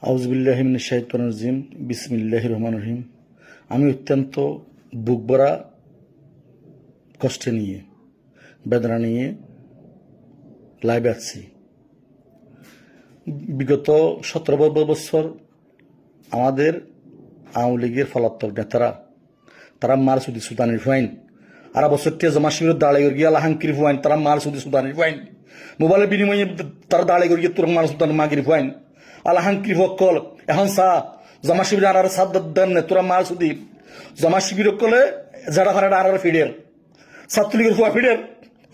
আউযুবিল্লাহি মিনাশ শাইতানির রাজিম বিসমিল্লাহির রহমানির রহিম। আমি অত্যন্ত বুকভরা কষ্টে নিয়ে বেদনা নিয়ে লাইভে আসছি। বিগত 17 বছর আমাদের আওয়ামী লীগের পলাতক নেতারা তারা মার সুদি সুলতানির ফাইন আর বছরটিয়া জমা শিবির দাঁড়াই গিয়া লাহাঙ্কির ফাইন তারা মার সুদি সুলতানির ফাইন মোবাইলের বিনিময়ে তারা দাঁড়াই গিয়ে তোর মার সুলতান মাগির ফাইন আলাহাঙ্কির ভক্কল এখন চা জমা শিবির আর সাত দেন নে তোরা মার সুদি জমা শিবির কলে যারা ফারে আর ফিডের ছাত্রলীগের ফুয়া ফিডের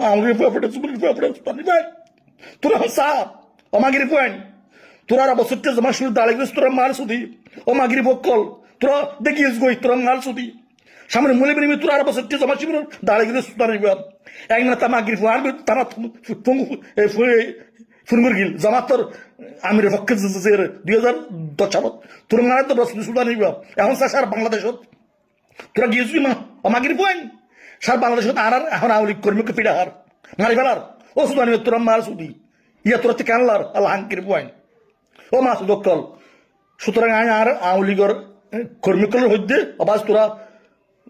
আওয়ামী ফুয়া ফিডের যুবলীগের ফুয়া ফিডের সুলতানির ফাইন তোরা এখন চা অমাগির ফাইন তোরা আর বছরটিয়া জমা শিবির দাঁড়াই গেছিস তোরা মার সুদি অমাগির ভক্কল তোরা দেখিস গই তোরা মার সুদি সামনে মনে বিনিময়ে তোরা আর বছরটিয়া জমা শিবির দাঁড়াই গেছিস সুলতানির ফাইন এক না তামাগির ফুয়া আর তারা ফুনগুর গিল জামাতর আমির পক্ষে 2010 সালত তোর মানে তো রসুল সুলতান এখন সার বাংলাদেশত তোরা গিয়েছিস না আমাগির পয়েন সার বাংলাদেশত আর এখন আওয়ামী কর্মীকে পিড়া হার মারি ফেলার ও সুদানি তোরা মার সুদি ইয়া তোরা থেকে আনলার আল্লাহ হাঙ্কির পয়েন ও মাছ দক্কল সুতরাং আর আওয়ামী লীগের কর্মীকলের হইতে আবাস তোরা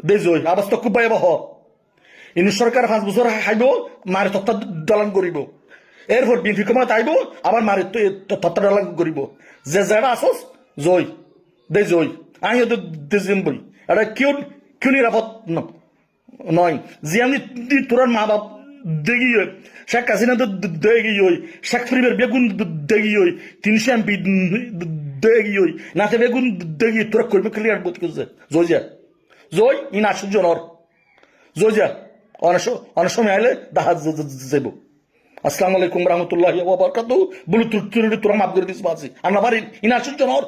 দেশ আবাস তো খুব ভয়াবহ ইনি সরকার 5 বছর হাইব মারে তত্ত্ব দলান করিব এরপর বিএনপি ক্ষমতা আইব আবার মারি তত্ত্বাবধান করিব যে যারা আসস জয় দে জয় আমি দেম বই এটা কেউ নিরাপদ নয় যে আমি তোর মা বাপ দেখি শেখ হাসিনা তো দেখি শেখ ফরিবের বেগুন দেখি 300 এমপি দেখি নাতে বেগুন দেখি তোরা করবে ক্লিয়ার বোধ করছে জয় যা জয় ইন আশ্চর্য নর জয় যা অনেক সময় আইলে দেখা যাব। আসসালামু আলাইকুম রহমতুল্লাহি ওয়া বারাকাতুহু। বলু তোরা মাফ করে দিস বাসি আমরা বাড়ি ইনার সূর্য নর।